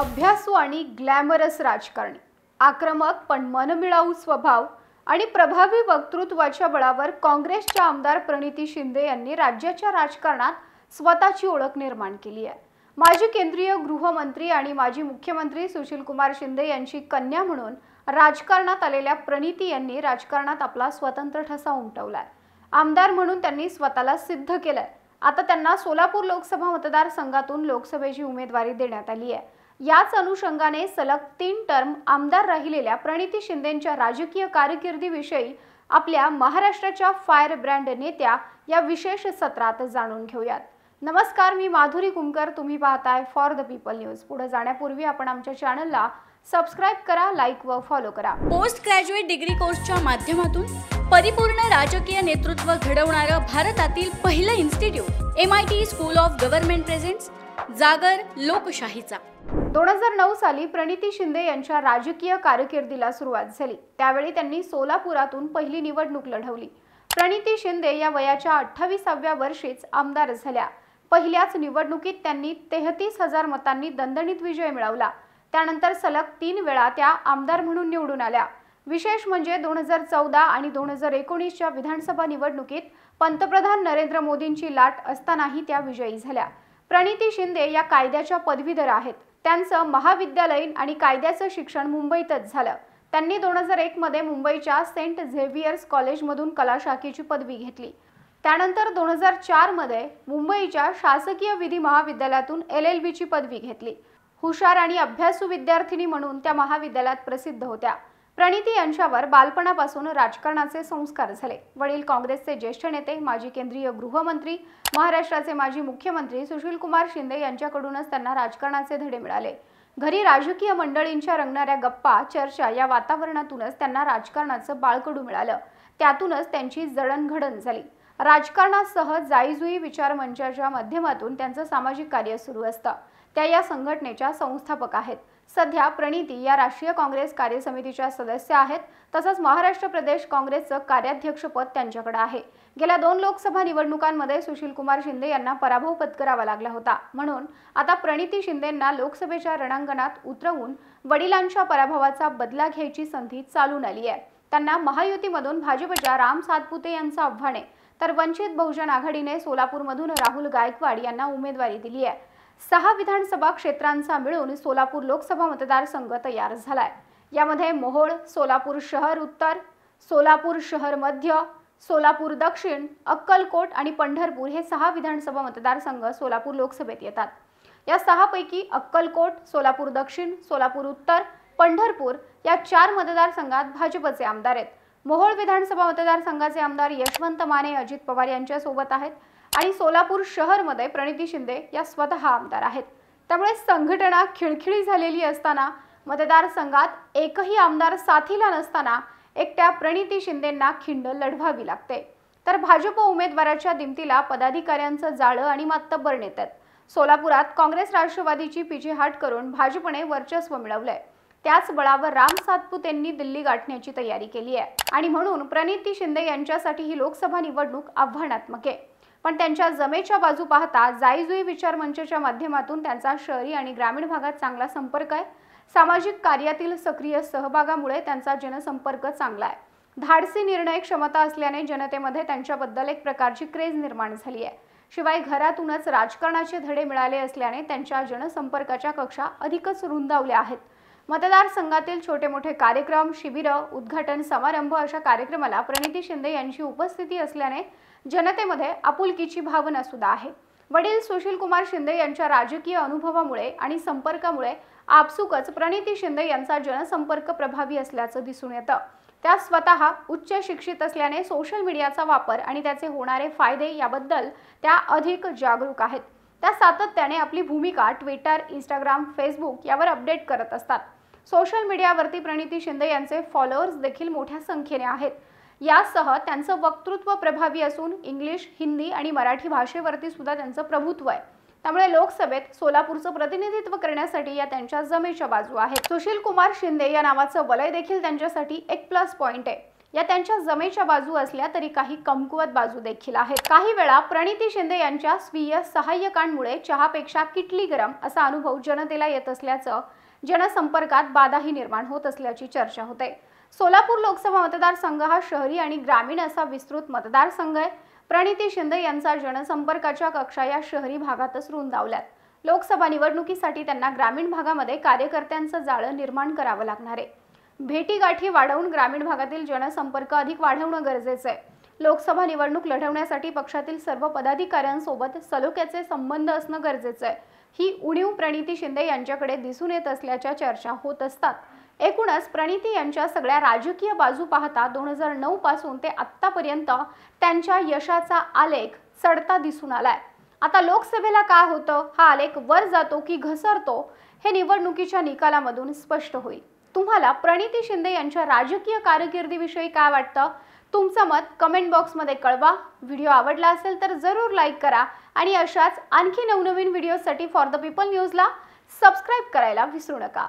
अभ्यासू आणि ग्लॅमरस राजकारणी, आक्रमक पण मनमिळाऊ स्वभाव आणि प्रभावी वक्तृत्वाच्या बळावर काँग्रेसच्या आमदार प्रणिती शिंदे यांनी राज्याच्या राजकारणात स्वतःची ओळख निर्माण केली आहे। माजी केंद्रीय गृहमंत्री आणि माजी मुख्यमंत्री सुशीलकुमार शिंदे यांची कन्या म्हणून राजकारणात आलेल्या प्रणिती यांनी राजकारणात आपला स्वतंत्र ठसा उमटवलाय। आमदार म्हणून त्यांनी स्वतःला सिद्ध केलंय। आता त्यांना सोलापूर लोकसभा मतदारसंघातून लोकसभेची उमेदवारी देण्यात आली आहे। याच अनुषंगाने सलग 3 टर्म आमदार राहिलेल्या प्रणिती शिंदेंच्या राजकीय कारकिर्दीविषयी आपल्या महाराष्ट्राच्या फायर ब्रँड नेत्या या विशेष सत्रात जाणून घेऊयात। नमस्कार, मी माधुरी कुमकर, तुम्ही पाहताय फॉर द पीपल न्यूज। पुढे जाण्यापूर्वी आपण आमच्या चॅनलला सबस्क्राइब करा, लाईक व फॉलो करा। पोस्ट ग्रॅज्युएट डिग्री कोर्सच्या माध्यमातून परिपूर्ण राजकीय नेतृत्व घडवणारं भारतातील पहिलं institute MIT school of government presents जागर लोकशाहीचा। 2009 साली प्रणिती शिंदे यांच्या राजकीय कारकिर्दीला सुरुवात झाली। त्यावेळी त्यांनी सोलापुरातून पहिली निवडणूक लढवली। प्रणिती शिंदे या वयाच्या 28व्या वर्षीच आमदार झाल्या। पहिल्याच निवडणुकीत त्यांनी 33,000 मतांनी दणदणीत विजय मिळवला। त्यानंतर सलग 3 वेळा त्या आमदार म्हणून निवडून आल्या। विशेष म्हणजे 2014 आणि 2019च्या विधानसभा निवडणुकीत पंतप्रधान नरेंद्र मोदींची लाट असतानाही त्या विजयी झाल्या। प्रणिती शिंदे या कायद्याच्या पदवीधर आहेत। त्यांचं महाविद्यालयीन आणि कायद्याचं शिक्षण मुंबईतच झालं। त्यांनी 2001 मध्ये मुंबईच्या सेंट झेवियर्स कॉलेजमधून कला शाखेची पदवी घेतली। त्यानंतर 2004 मध्ये मुंबईच्या शासकीय विधी महाविद्यालयातून LLB ची पदवी घेतली। हुशार आणि अभ्यासू विद्यार्थिनी म्हणून त्या महाविद्यालयात प्रसिद्ध होत्या। प्रणिती यांच्यावर बालपणापासून राजकारणाचे संस्कार झाले। वडील काँग्रेसचे ज्येष्ठ नेते, माजी केंद्रीय गृहमंत्री, महाराष्ट्राचे माजी मुख्यमंत्री सुशीलकुमार शिंदे यांच्याकडूनच त्यांना राजकारणाचे धडे मिळाले। घरी राजकीय मंडळींच्या रंगणाऱ्या गप्पा, चर्चा या वातावरणातूनच त्यांना राजकारणाचं बाळकडू मिळालं। त्यातूनच त्यांची जडणघडण झाली। राजकारणासह जाईजुई विचार मंचाच्या माध्यमातून त्यांचं सामाजिक कार्य सुरू असतं। त्या या संघटनेच्या संस्थापक आहेत। सध्या प्रणिती या राष्ट्रीय काँग्रेस कार्यसमितीच्या सदस्य आहेत। तसंच महाराष्ट्र प्रदेश काँग्रेसचं कार्याध्यक्षपद त्यांच्याकडे आहे। गेल्या 2 लोकसभा निवडणुकांमध्ये सुशीलकुमार शिंदे यांना पराभव पत्करावा लागला होता। म्हणून आता प्रणिती शिंदेंना लोकसभेच्या रणांगणात उतरवून वडिलांच्या पराभवाचा बदला घ्यायची संधी चालून आली आहे। त्यांना महायुतीमधून भाजपच्या राम सातपुते यांचं आव्हान आहे, तर वंचित बहुजन आघाडीने सोलापूरमधून राहुल गायकवाड यांना उमेदवारी दिली आहे। 6 विधानसभा क्षेत्रांचा मिळून सोलापूर लोकसभा मतदारसंघ तयार झालाय। यामध्ये मोहोळ, सोलापूर शहर उत्तर, सोलापूर शहर मध्य, सोलापूर दक्षिण, अक्कलकोट आणि पंढरपूर हे 6 विधानसभा मतदारसंघ सोलापूर लोकसभेत येतात। या 6 पैकी अक्कलकोट, सोलापूर दक्षिण, सोलापूर उत्तर, पंढरपूर या 4 मतदारसंघात भाजपचे आमदार आहेत। मोहोळ विधानसभा मतदारसंघाचे आमदार यशवंत माने अजित पवार यांच्या सोबत आहेत आणि सोलापूर शहर मध्ये प्रणिती शिंदे या स्वतः आमदार आहेत। त्यामुळे संघटना खिळखिळी झालेली असताना, मतदारसंघात एकही आमदार साथीला नसताना एकट्या प्रणिती शिंदेंना खिंड लढवावी लागते। तर भाजप उमेदवाराच्या दिमतीला पदाधिकाऱ्यांचं जाळं आणि मातब्बर नेतात। सोलापुरात काँग्रेस राष्ट्रवादीची पिछेहाट करून भाजपने वर्चस्व मिळवलंय। त्याच बळावर राम सातपुतेंनी दिल्ली गाठण्याची तयारी केली आहे आणि म्हणून प्रणिती शिंदे यांच्यासाठी ही लोकसभा निवडणूक आव्हानात्मक आहे। पण त्यांच्या जमेच्या बाजू पाहता जाईजुई विचार मंचाच्या माध्यमातून त्यांचा शहरी आणि ग्रामीण भागात चांगला संपर्क आहे। सामाजिक कार्यातील सक्रिय सहभागामुळे त्यांचा जनसंपर्क चांगला आहे। धाडसी निर्णय क्षमता असल्याने जनतेमध्ये त्यांच्याबद्दल एक प्रकारची क्रेज निर्माण झाली आहे। शिवाय घरातूनच राजकारणाचे धडे मिळाले असल्याने त्यांच्या जनसंपर्काच्या कक्षा अधिकच रुंदावल्या आहेत। मतदारसंघातील छोटे मोठे कार्यक्रम, शिबिरं, उद्घाटन समारंभ अशा कार्यक्रमाला प्रणिती शिंदे यांची उपस्थिती असल्याने जनतेमध्ये आपुलकीची भावना सुद्धा आहे। वडील सुशीलकुमार शिंदे यांच्या राजकीय अनुभवामुळे आणि संपर्कामुळे आपसुकच प्रणिती शिंदे यांचा जनसंपर्क प्रभावी असल्याचं दिसून येतं। त्या स्वतः उच्च शिक्षित असल्याने सोशल मीडियाचा वापर आणि त्याचे होणारे फायदे याबद्दल त्या अधिक जागरूक आहेत। त्या सातत्याने आपली भूमिका ट्विटर, इंस्टाग्राम, फेसबुक यावर अपडेट करत असतात। सोशल मीडियावरती प्रणिती शिंदे यांचे फॉलोअर्स देखील मोठ्या संख्येने आहेत। यासह त्यांचं वक्तृत्व प्रभावी असून इंग्लिश, हिंदी आणि मराठी भाषेवरती सुद्धा त्यांचं प्रभुत्व आहे। त्यामुळे लोकसभेत सोलापूरचं प्रतिनिधित्व करण्यासाठी या त्यांच्या जमेच्या बाजू आहेत। सुशीलकुमार शिंदे या नावाचं वलय देखील त्यांच्यासाठी एक प्लस पॉइंट आहे। या त्यांच्या जमेच्या बाजू असल्या तरी काही कमकुवत बाजू देखील आहेत। काही वेळा प्रणिती शिंदे यांच्या स्वीय सहाय्यकांमुळे चहापेक्षा किटली गरम असा अनुभव जनतेला येत असल्याचं जनसंपर्कात बाधाही निर्माण होत असल्याची चर्चा होते। सोलापूर लोकसभा मतदारसंघ हा शहरी आणि ग्रामीण असा विस्तृत मतदारसंघ आहे। प्रणिती शिंदे यांचा जनसंपर्काच्या कक्षा या शहरी भागातच रुंदावल्यात। लोकसभा निवडणुकीसाठी त्यांना ग्रामीण भागामध्ये कार्यकर्त्यांचं जाळं निर्माण करावं लागणार आहे। भेटीगाठी वाढवून ग्रामीण भागातील जनसंपर्क अधिक वाढवणं गरजेचं आहे। लोकसभा निवडणूक लढवण्यासाठी पक्षातील सर्व पदाधिकाऱ्यांसोबत सलोख्याचे संबंध असणं गरजेचं आहे। ही उणीव प्रणिती शिंदे यांच्याकडे दिसून येत असल्याच्या चर्चा होत असतात। एकूणच प्रणिती यांच्या सगळ्या राजकीय बाजू पाहता 2009 पासून ते आत्तापर्यंत त्यांच्या यशाचा आलेख चढता दिसून आलाय। आता लोकसभेला काय होतं, हा आलेख वर जातो की घसरतो हे निवडणुकीच्या निकालामधून स्पष्ट होईल। तुम्हाला प्रणिती शिंदे यांच्या राजकीय कारकिर्दीविषयी काय वाटतं? तुमचं मत कमेंट बॉक्समध्ये कळवा। व्हिडिओ आवडला असेल तर जरूर लाईक करा आणि अशाच आणखी नवनवीन व्हिडिओसाठी फॉर द पीपल न्यूजला सबस्क्राईब करायला विसरू नका।